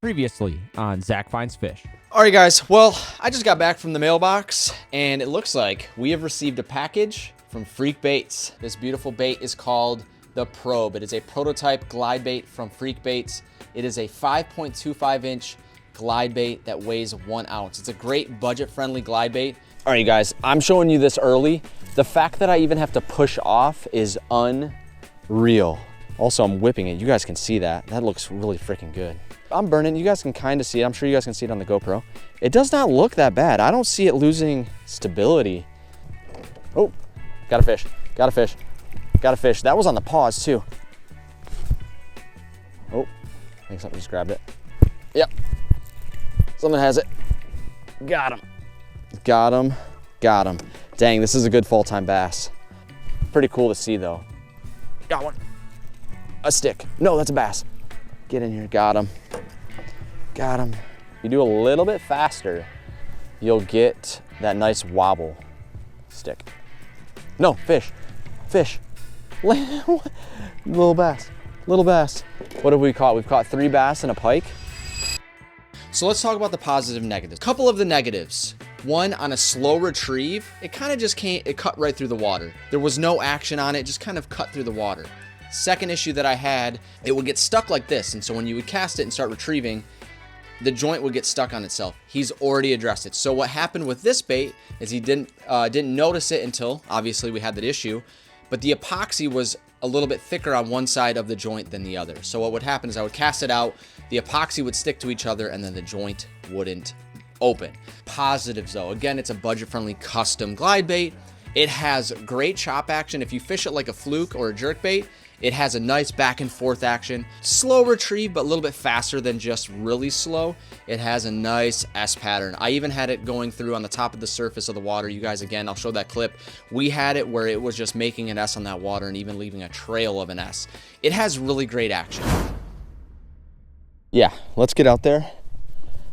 Previously on Zach Finds Fish. All right, guys. Well, I just got back from the mailbox, and it looks like we have received a package from Freek Baits. This beautiful bait is called the Probe. It is a prototype glide bait from Freek Baits. It is a 5.25-inch glide bait that weighs 1 ounce. It's a great budget-friendly glide bait. All right, guys, I'm showing you this early. The fact that I even have to push off is unreal. Also, I'm whipping it. You guys can see that. That looks really freaking good. I'm burning. You guys can kind of see it. I'm sure you guys can see it on the GoPro. It does not look that bad. I don't see it losing stability. Oh, got a fish. Got a fish. Got a fish. That was on the pause too. Oh, I think something just grabbed it. Yep. Something has it. Got him. Got him. Got him. Dang, this is a good fall-time bass. Pretty cool to see though. Got one. A stick. No, that's a bass. Get in here. Got him. Got him. You do a little bit faster, you'll get that nice wobble. Stick. No, fish. Fish. Little bass. Little bass. What have we caught? We've caught 3 bass and a pike. So let's talk about the positive and negatives. Couple of the negatives. One, on a slow retrieve, it kind of just can't, it cut right through the water. There was no action on it, just kind of cut through the water. Second issue that I had, it would get stuck like this. And so when you would cast it and start retrieving, the joint would get stuck on itself. He's already addressed it. So what happened with this bait is he didn't notice it until, obviously we had that issue, but the epoxy was a little bit thicker on one side of the joint than the other. So what would happen is I would cast it out, the epoxy would stick to each other, and then the joint wouldn't open. Positives though, again, it's a budget-friendly custom glide bait. It has great chop action. If you fish it like a fluke or a jerk bait, it has a nice back and forth action. Slow retrieve, but a little bit faster than just really slow. It has a nice S pattern. I even had it going through on the top of the surface of the water. You guys, again, I'll show that clip. We had it where it was just making an S on that water and even leaving a trail of an S. It has really great action. Yeah, let's get out there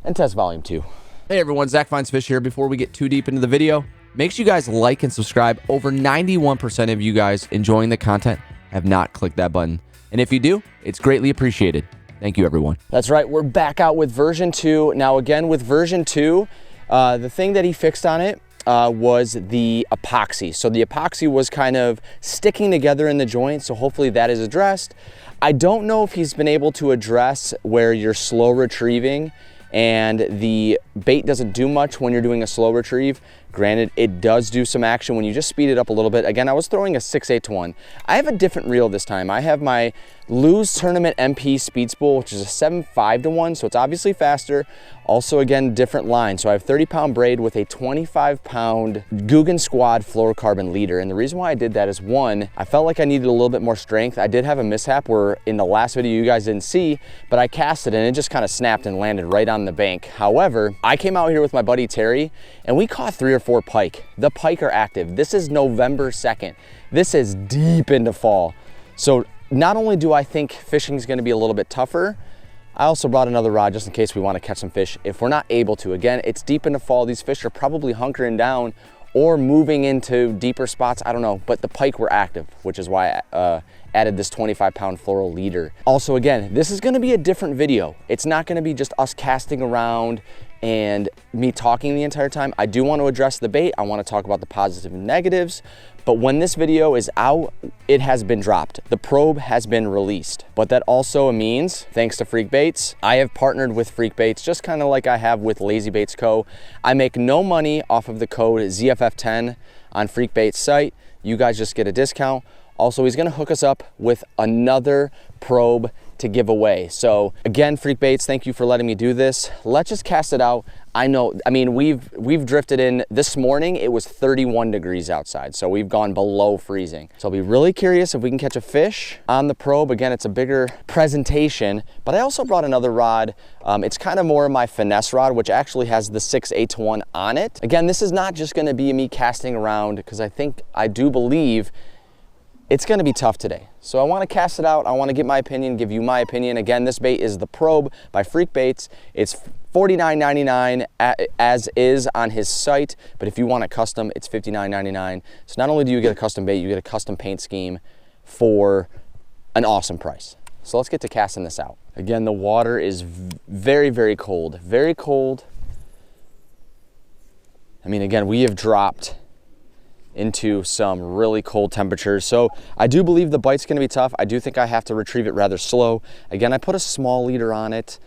and test volume 2. Hey everyone, Zach Finds Fish here. Before we get too deep into the video, make sure you guys like and subscribe. Over 91% of you guys enjoying the content have not clicked that button. And if you do, it's greatly appreciated. Thank you, everyone. That's right. We're back out with version 2. Now, again, with version 2, the thing that he fixed on it was the epoxy. So the epoxy was kind of sticking together in the joint. So hopefully that is addressed. I don't know if he's been able to address where you're slow retrieving and the bait doesn't do much when you're doing a slow retrieve. Granted, it does do some action when you just speed it up a little bit. Again, I was throwing a 6/8 to 1. I have a different reel this time. I have my Lose Tournament MP speed spool, which is a 7/5 to 1, so it's obviously faster. Also, again, different line. So I have 30-pound braid with a 25-pound Guggen Squad fluorocarbon leader. And the reason why I did that is, one, I felt like I needed a little bit more strength. I did have a mishap where in the last video you guys didn't see, but I cast it and it just kind of snapped and landed right on the bank. However, I came out here with my buddy Terry and we caught 3 or 4 pike. The pike are active. This is November 2nd. This is deep into fall. So not only do I think fishing is going to be a little bit tougher, I also brought another rod just in case we want to catch some fish if we're not able to. Again, it's deep into fall. These fish are probably hunkering down or moving into deeper spots. I don't know, but the pike were active, which is why I added this 25-pound fluoro leader. Also, again, this is going to be a different video. It's not going to be just us casting around and me talking the entire time. I do want to address the bait. I want to talk about the positives and negatives. But when this video is out, it has been dropped. The probe has been released. But that also means, thanks to Freek Baits, I have partnered with Freek Baits, just kind of like I have with Lazy Baits Co. I make no money off of the code ZFF10 on Freek Baits site. You guys just get a discount. Also, he's gonna hook us up with another probe to give away. So again, Freek Baits, thank you for letting me do this. Let's just cast it out. I mean, we've drifted in. This morning, it was 31 degrees outside, so we've gone below freezing. So I'll be really curious if we can catch a fish on the probe. Again, it's a bigger presentation, but I also brought another rod. It's kind of more of my finesse rod, which actually has the 6/8 to 1 on it. Again, this is not just gonna be me casting around, because I do believe it's gonna be tough today. So I wanna cast it out. I wanna get my opinion, give you my opinion. Again, this bait is the Probe by Freek Baits. It's $49.99 as is on his site, but if you want it custom, it's $59.99. So not only do you get a custom bait, you get a custom paint scheme for an awesome price. So let's get to casting this out. Again, the water is very, very cold. Very cold. I mean, again, we have dropped into some really cold temperatures. So I do believe the bite's gonna be tough. I do think I have to retrieve it rather slow. Again, I put a small leader on it.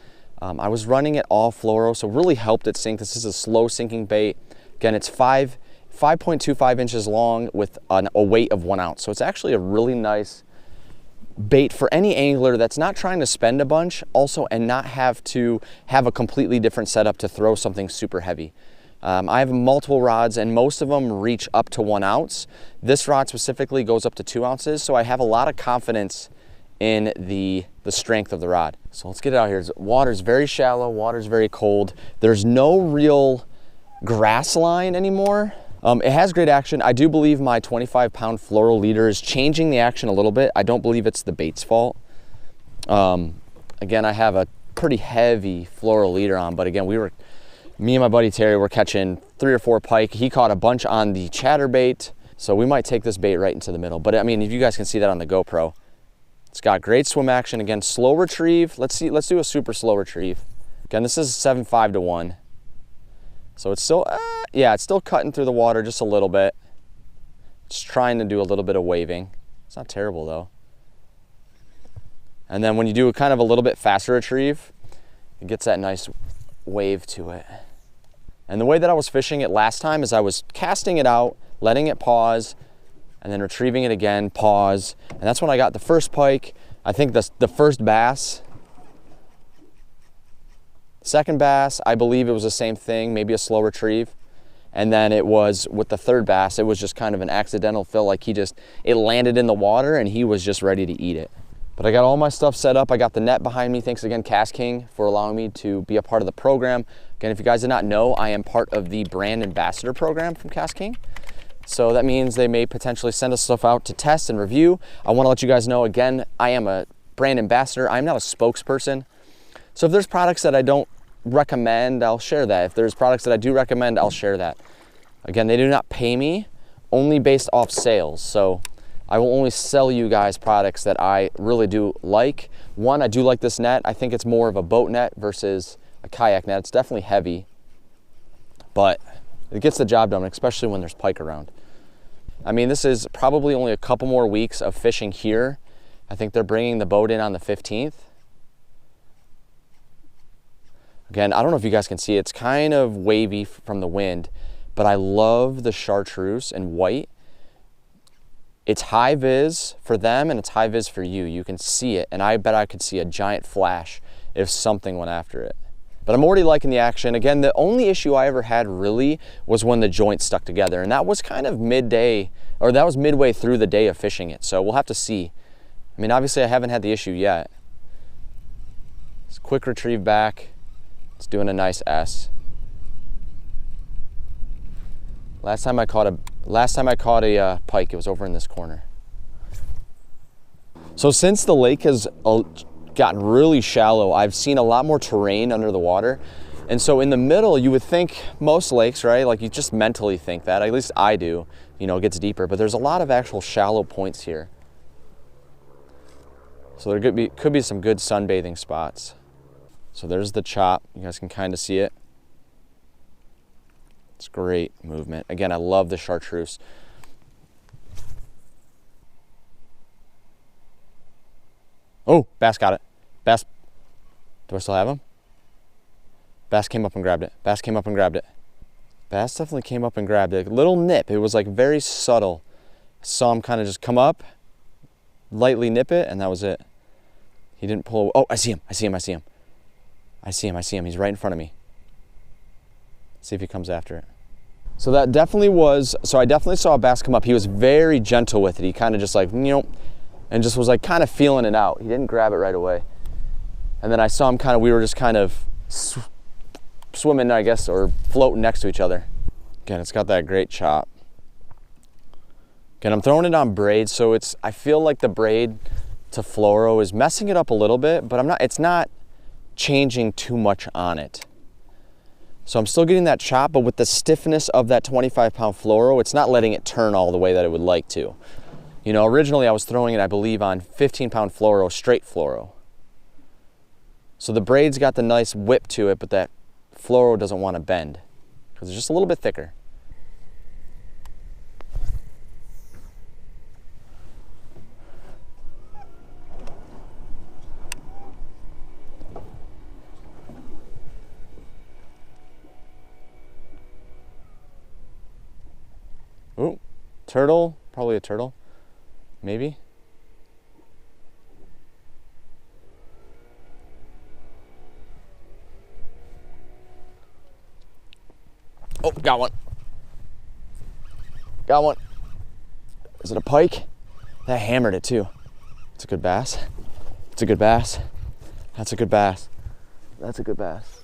I was running it all fluoro, so really helped it sink. This is a slow sinking bait. Again, it's 5.25 inches long with a weight of 1 ounce. So it's actually a really nice bait for any angler that's not trying to spend a bunch also and not have to have a completely different setup to throw something super heavy. I have multiple rods and most of them reach up to 1 ounce. This rod specifically goes up to 2 ounces, so I have a lot of confidence in the strength of the rod. So let's get it out here. Water's very shallow, water's very cold. There's no real grass line anymore. It has great action. I do believe my 25-pound fluoro leader is changing the action a little bit. I don't believe it's the bait's fault. Again, I have a pretty heavy fluoro leader on, but again, me and my buddy Terry were catching 3 or 4 pike. He caught a bunch on the chatterbait, so we might take this bait right into the middle. But I mean, if you guys can see that on the GoPro, it's got great swim action. Again, slow retrieve. Let's do a super slow retrieve. Again, this is 7.5 to 1. So it's still, yeah, it's still cutting through the water just a little bit. Just trying to do a little bit of waving. It's not terrible though. And then when you do kind of a little bit faster retrieve, it gets that nice wave to it. And the way that I was fishing it last time is I was casting it out, letting it pause, and then retrieving it again, pause. And that's when I got the first pike. I think the first bass. Second bass, I believe it was the same thing, maybe a slow retrieve. And then it was with the third bass, it was just kind of an accidental fill, like it landed in the water and he was just ready to eat it. But I got all my stuff set up. I got the net behind me. Thanks again, Cast King, for allowing me to be a part of the program. Again, if you guys did not know, I am part of the brand ambassador program from Cast King. So that means they may potentially send us stuff out to test and review. I want to let you guys know, again, I am a brand ambassador. I'm not a spokesperson. So if there's products that I don't recommend, I'll share that. If there's products that I do recommend, I'll share that. Again, they do not pay me, only based off sales. So I will only sell you guys products that I really do like. One, I do like this net. I think it's more of a boat net versus a kayak net. It's definitely heavy, but it gets the job done, especially when there's pike around. I mean, this is probably only a couple more weeks of fishing here. I think they're bringing the boat in on the 15th. Again, I don't know if you guys can see, it's kind of wavy from the wind, but I love the chartreuse and white. It's high vis for them and it's high vis for you. You can see it, and I bet I could see a giant flash if something went after it. But I'm already liking the action. Again, the only issue I ever had really was when the joints stuck together, and that was kind of midday, or that was midway through the day of fishing it. So we'll have to see. I mean, obviously I haven't had the issue yet. It's quick retrieve back. It's doing a nice S. Last time I caught a pike, it was over in this corner. So since the lake has gotten really shallow, I've seen a lot more terrain under the water. And so in the middle, you would think most lakes, right? Like you just mentally think that, at least I do, you know, it gets deeper, but there's a lot of actual shallow points here. So there could be some good sunbathing spots. So there's the chop. You guys can kind of see it. It's great movement. Again, I love the chartreuse. Oh, bass got it. Bass, do I still have him? Bass came up and grabbed it. Bass came up and grabbed it. Bass definitely came up and grabbed it. A little nip. It was like very subtle. Saw him kind of just come up, lightly nip it, and that was it. He didn't pull. Oh, I see him. I see him. I see him. I see him. I see him. He's right in front of me. Let's see if he comes after it. So that definitely was, so I definitely saw a bass come up. He was very gentle with it. He kind of just like, you know, and just was like kind of feeling it out. He didn't grab it right away. And then I saw him kind of, we were just kind of swimming, I guess, or floating next to each other. Again, it's got that great chop. Again, I'm throwing it on braid, so I feel like the braid to fluoro is messing it up a little bit, but it's not changing too much on it. So I'm still getting that chop, but with the stiffness of that 25-pound fluoro, it's not letting it turn all the way that it would like to. You know, originally I was throwing it, I believe, on 15-pound fluoro, straight fluoro. So the braid's got the nice whip to it, but that fluoro doesn't want to bend because it's just a little bit thicker. Ooh, turtle, probably a turtle, maybe. Oh, got one. Got one. Is it a pike? That hammered it too. It's a good bass. It's a good bass. That's a good bass. That's a good bass.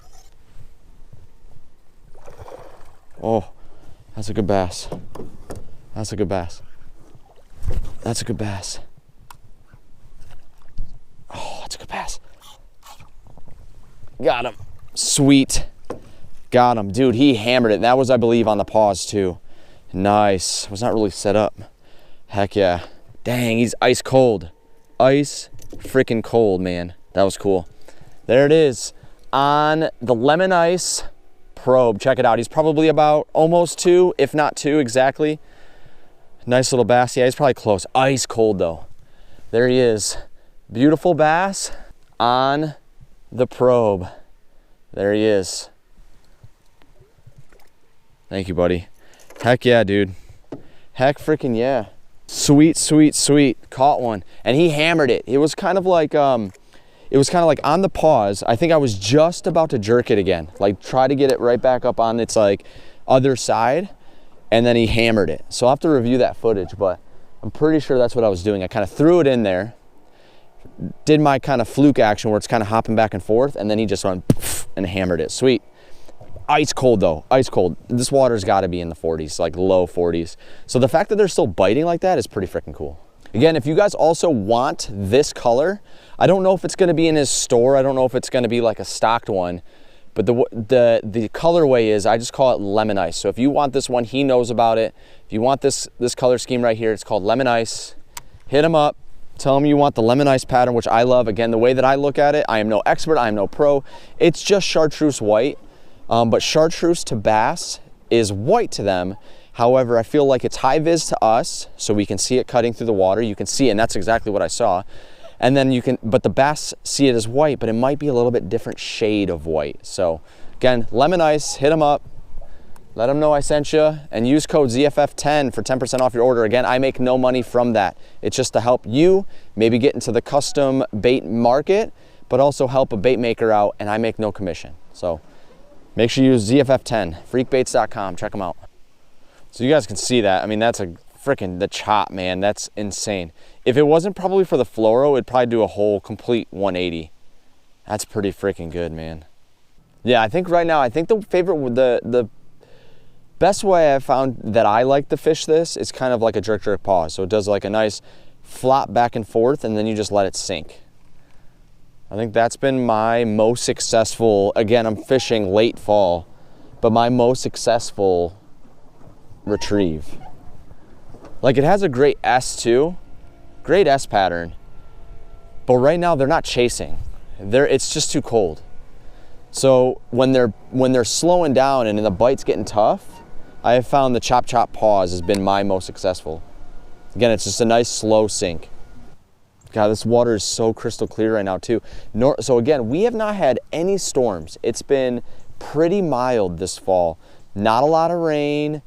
Oh, that's a good bass. That's a good bass. That's a good bass. Oh, that's a good bass. Got him. Sweet. Got him. Dude, he hammered it. That was, I believe, on the pause too. Nice. Was not really set up. Heck yeah. Dang, he's ice cold. Ice freaking cold, man. That was cool. There it is on the Lemon Ice probe. Check it out. He's probably about almost 2, if not 2 exactly. Nice little bass. Yeah, he's probably close. Ice cold though. There he is. Beautiful bass on the probe. There he is. Thank you, buddy. Heck yeah, dude. Heck freaking yeah. Sweet, sweet, sweet. Caught one. And he hammered it. It was kind of like on the pause. I think I was just about to jerk it again. Like try to get it right back up on its like other side. And then he hammered it. So I'll have to review that footage, but I'm pretty sure that's what I was doing. I kind of threw it in there, did my kind of fluke action where it's kind of hopping back and forth, and then he just went and hammered it. Sweet. Ice cold though, ice cold. This water's gotta be in the 40s, like low 40s. So the fact that they're still biting like that is pretty freaking cool. Again, if you guys also want this color, I don't know if it's gonna be in his store. I don't know if it's gonna be like a stocked one, but the colorway is, I just call it Lemon Ice. So if you want this one, he knows about it. If you want this color scheme right here, it's called Lemon Ice. Hit him up, tell him you want the Lemon Ice pattern, which I love. Again, the way that I look at it, I am no expert, I am no pro. It's just chartreuse white, but chartreuse to bass is white to them. However, I feel like it's high vis to us, so we can see it cutting through the water. You can see it, and that's exactly what I saw. And then but the bass see it as white, but it might be a little bit different shade of white. So again, Lemon Ice, hit them up, let them know I sent you, and use code ZFF10 for 10% off your order. Again, I make no money from that. It's just to help you maybe get into the custom bait market, but also help a bait maker out, and I make no commission. So make sure you use ZFF10, freekbaits.com, check them out. So you guys can see that. I mean, that's the chop, man, that's insane. If it wasn't probably for the fluoro, it'd probably do a whole complete 180. That's pretty freaking good, man. Yeah, I think right now, I think the best way I found that I like to fish this is kind of like a jerk pause. So it does like a nice flop back and forth, and then you just let it sink. I think that's been my most successful, again, I'm fishing late fall, but my most successful retrieve. Like, it has a great S too, great S pattern, but right now they're not chasing. It's just too cold. So when they're slowing down and the bite's getting tough, I have found the chop pause has been my most successful. Again, it's just a nice slow sink. God, this water is so crystal clear right now too. So again, we have not had any storms. It's been pretty mild this fall. Not a lot of rain.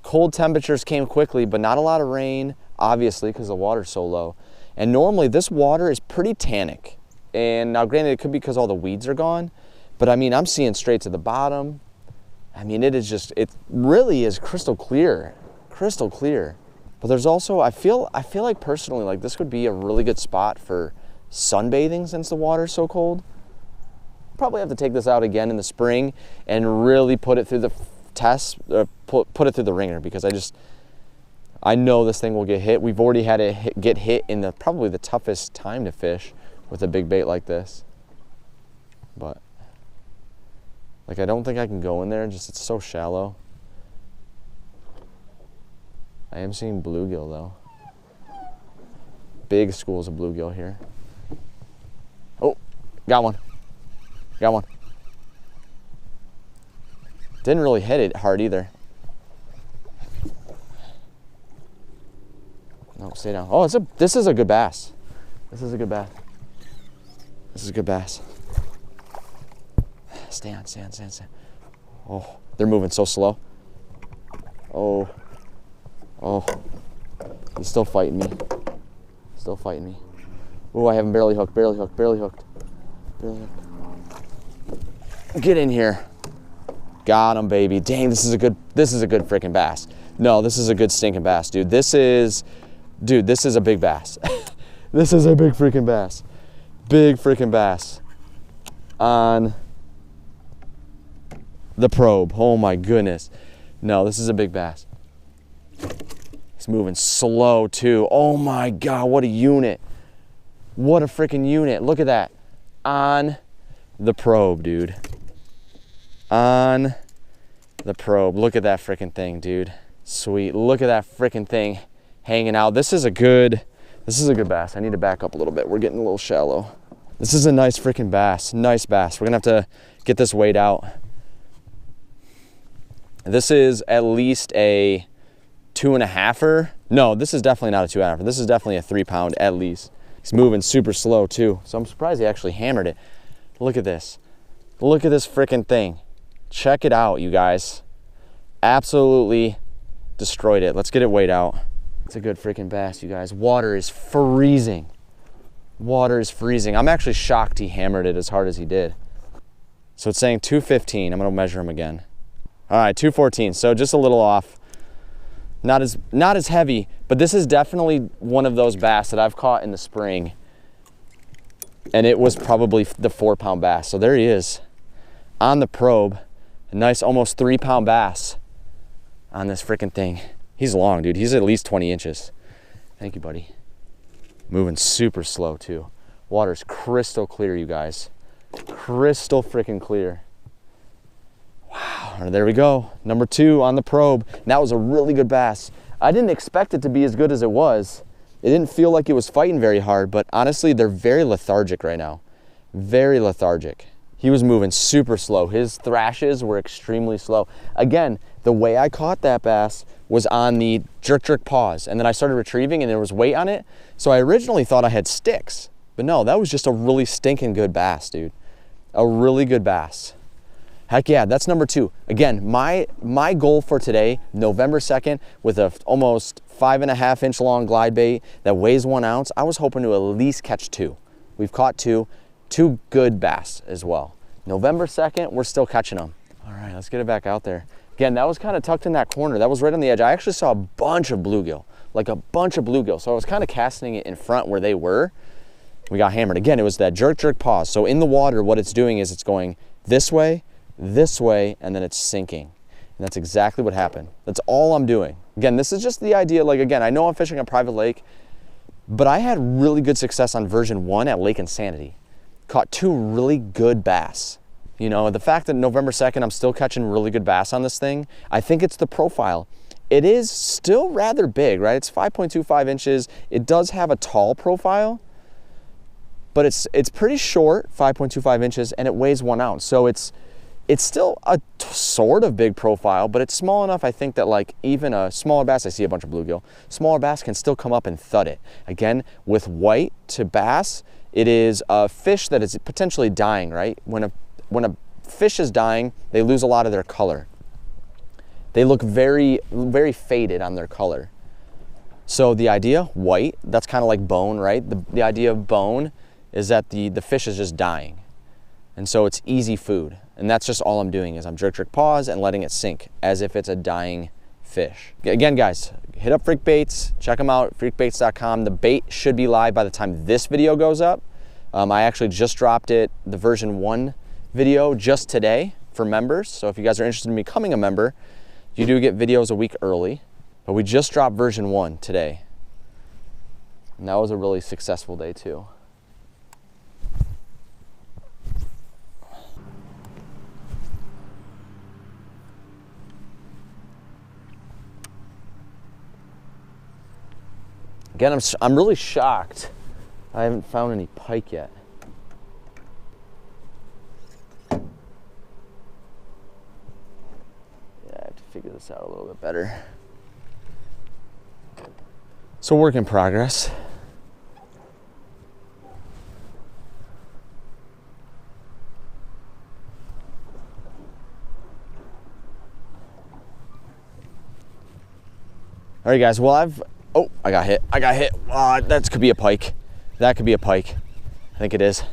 Cold temperatures came quickly, but not a lot of rain, obviously, because the water's so low. And normally this water is pretty tannic. And now granted, it could be because all the weeds are gone, but I mean, I'm seeing straight to the bottom. I mean, it really is crystal clear. But there's also, I feel like personally, like this would be a really good spot for sunbathing since the water's so cold. Probably have to take this out again in the spring and really put it through the test, put it through the ringer, because I know this thing will get hit. We've already had it get hit in probably the toughest time to fish with a big bait like this. But like, I don't think I can go in there, it's so shallow. I am seeing bluegill though. Big schools of bluegill here. Oh, got one. Got one. Didn't really hit it hard either. No, stay down. Oh, this is a good bass. This is a good bass. This is a good bass. Stay on, stay on, stay on, stay on. Oh, they're moving so slow. Oh. Oh. He's still fighting me. Still fighting me. Oh, I have him barely hooked, barely hooked, barely hooked. Barely hooked. Get in here. Got him, baby. Dang, this is a good freaking bass. No, this is a good stinking bass, dude. This is a big bass. This is a big freaking bass. Big freaking bass. On the probe. Oh my goodness. No, this is a big bass. He's moving slow too. Oh my God, what a unit. What a freaking unit. Look at that. On the probe, dude. On the probe. Look at that freaking thing, dude. Sweet. Look at that freaking thing hanging out. This is a good bass. I need to back up a little bit. We're getting a little shallow. This is a nice freaking bass. Nice bass. We're gonna have to get this weighed out. This is at least a 2.5-er. No, this is definitely not a 2.5-er. This is definitely a 3-pound at least. He's moving super slow too. So I'm surprised he actually hammered it. Look at this. Look at this freaking thing. Check it out, you guys. Absolutely destroyed it. Let's get it weighed out. It's a good freaking bass, you guys. Water is freezing. Water is freezing. I'm actually shocked he hammered it as hard as he did. So it's saying 215. I'm gonna measure him again. All right, 214. So just a little off. Not as heavy, but this is definitely one of those bass that I've caught in the spring. And it was probably the 4-pound bass. So there he is on the probe. A nice almost 3-pound bass on this freaking thing. He's long, dude. He's at least 20 inches. Thank you, buddy. Moving super slow too. Water's crystal clear, you guys. Crystal freaking clear. Wow, there we go. Number 2 on the probe. And that was a really good bass. I didn't expect it to be as good as it was. It didn't feel like it was fighting very hard, but honestly, they're very lethargic right now. Very lethargic. He was moving super slow. His thrashes were extremely slow. Again, the way I caught that bass was on the jerk pause, and then I started retrieving and there was weight on it. So I originally thought I had sticks, but no, that was just a really stinking good bass, dude. A really good bass. Heck yeah, that's number 2. Again, my goal for today, November 2nd, with a almost 5.5-inch long glide bait that weighs 1 ounce, I was hoping to at least catch 2. We've caught 2 good bass as well. November 2nd, we're still catching them. All right, let's get it back out there. Again, that was kind of tucked in that corner. That was right on the edge. I actually saw a bunch of bluegill, like a bunch of bluegill. So I was kind of casting it in front where they were. We got hammered. Again, it was that jerk pause. So in the water, what it's doing is it's going this way, and then it's sinking. And that's exactly what happened. That's all I'm doing. Again, this is just the idea. Like, again, I know I'm fishing a private lake, but I had really good success on version 1 at Lake Insanity. Caught 2 really good bass. You know, the fact that November 2nd, I'm still catching really good bass on this thing, I think it's the profile. It is still rather big, right? It's 5.25 inches. It does have a tall profile, but it's pretty short, 5.25 inches, and it weighs 1 ounce. So it's still a sort of big profile, but it's small enough, I think, that like even a smaller bass, I see a bunch of bluegill, smaller bass can still come up and thud it. Again, with white to bass, it is a fish that is potentially dying, right? When a fish is dying, they lose a lot of their color. They look very, very faded on their color. So the idea, white, that's kind of like bone, right? The idea of bone is that the fish is just dying. And so it's easy food. And that's just all I'm doing is I'm jerk pause and letting it sink as if it's a dying fish. Again, guys, hit up Freek Baits, check them out, freekbaits.com. The bait should be live by the time this video goes up. I actually just dropped it, the version 1 video just today for members. So if you guys are interested in becoming a member, you do get videos a week early, but we just dropped version 1 today. And that was a really successful day too. Again, I'm really shocked I haven't found any pike yet. figure this out a little bit better. So work in progress. All right, guys, well, oh, I got hit. That could be a pike. That could be a pike. I think it is.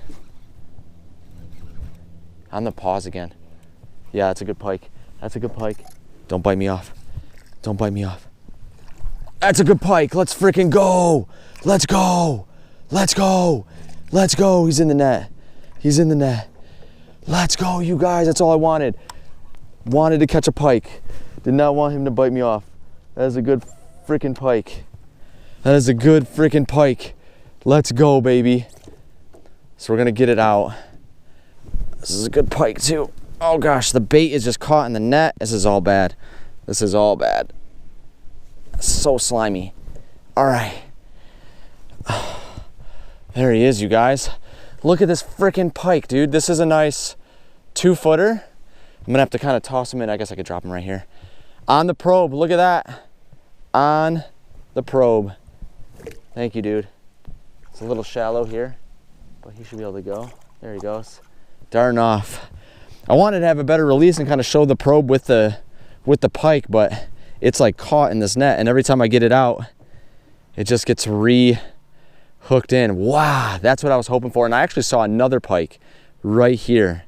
On the pause again. Yeah, that's a good pike. That's a good pike. Don't bite me off. Don't bite me off. That's a good pike. Let's freaking go. Let's go. Let's go. Let's go. He's in the net. He's in the net. Let's go, you guys. That's all I wanted. Wanted to catch a pike. Did not want him to bite me off. That is a good freaking pike. That is a good freaking pike. Let's go, baby. So we're gonna get it out. This is a good pike too. Oh gosh, the bait is just caught in the net. This is all bad. This is all bad. So slimy. All right. There he is, you guys. Look at this freaking pike, dude. This is a nice 2-footer. I'm gonna have to kind of toss him in. I guess I could drop him right here. On the probe, look at that. On the probe. Thank you, dude. It's a little shallow here, but he should be able to go. There he goes. Darting off. I wanted to have a better release and kind of show the probe with the pike, but it's like caught in this net, and every time I get it out, it just gets re-hooked in. Wow, that's what I was hoping for. And I actually saw another pike right here.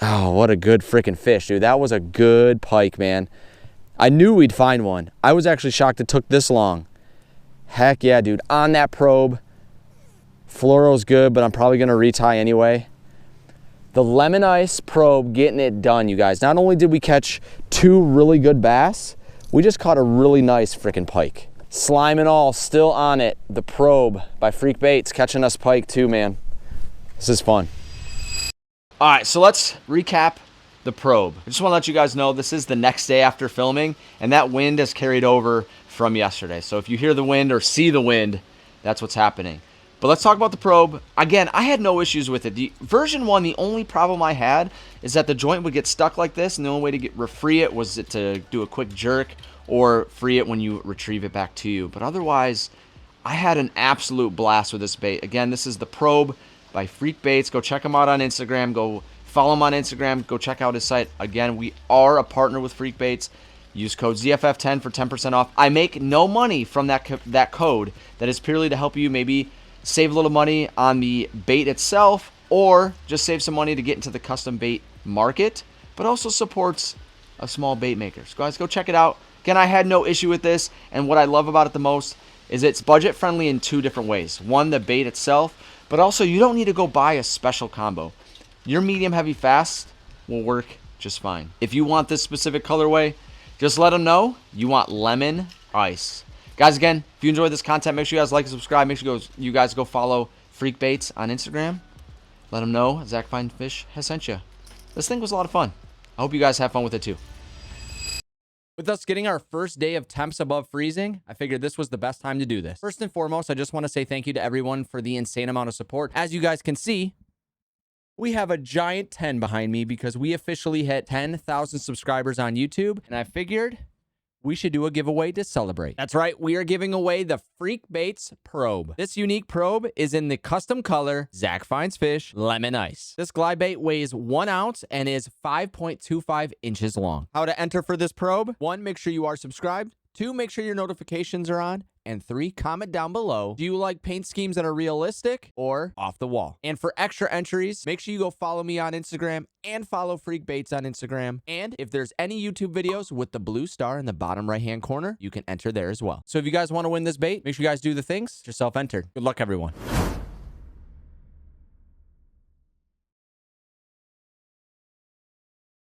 Oh, what a good freaking fish, dude. That was a good pike, man. I knew we'd find one. I was actually shocked it took this long. Heck yeah, dude. On that probe. Fluoro's good, but I'm probably gonna retie anyway. The lemon ice probe getting it done, you guys. Not only did we catch 2 really good bass, we just caught a really nice freaking pike. Slime and all, still on it. The probe by Freek Baits, catching us pike too, man. This is fun. All right, so let's recap the probe. I just want to let you guys know this is the next day after filming, and that wind has carried over from yesterday. So if you hear the wind or see the wind, that's what's happening. But let's talk about the probe. Again, I had no issues with it. The version 1, the only problem I had is that the joint would get stuck like this, and the only way to free it was to do a quick jerk or free it when you retrieve it back to you. But otherwise, I had an absolute blast with this bait. Again, this is the probe by Freek Baits. Go check him out on Instagram. Go follow him on Instagram. Go check out his site. Again, we are a partner with Freek Baits. Use code ZFF10 for 10% off. I make no money from that code. That is purely to help you maybe save a little money on the bait itself, or just save some money to get into the custom bait market, but also supports a small bait maker. So guys, go check it out. Again, I had no issue with this, and what I love about it the most is it's budget friendly in 2 different ways. One, the bait itself, but also you don't need to go buy a special combo. Your medium heavy fast will work just fine. If you want this specific colorway, just let them know you want lemon ice. Guys, again, if you enjoyed this content, make sure you guys like and subscribe. Make sure you guys go follow Freek Baits on Instagram. Let them know Zach Fine Fish has sent you. This thing was a lot of fun. I hope you guys have fun with it too. With us getting our first day of temps above freezing, I figured this was the best time to do this. First and foremost, I just want to say thank you to everyone for the insane amount of support. As you guys can see, we have a giant 10 behind me because we officially hit 10,000 subscribers on YouTube, and I figured we should do a giveaway to celebrate. That's right, we are giving away the Freek Baits probe. This unique probe is in the custom color Zach Finds Fish Lemon Ice. This glide bait weighs 1 ounce and is 5.25 inches long. How to enter for this probe? 1, make sure you are subscribed. 2, make sure your notifications are on. And 3, comment down below, do you like paint schemes that are realistic or off the wall? And for extra entries, make sure you go follow me on Instagram and follow Freek Baits on Instagram. And if there's any YouTube videos with the blue star in the bottom right-hand corner, you can enter there as well. So if you guys want to win this bait, make sure you guys do the things. Get yourself entered. Good luck, everyone.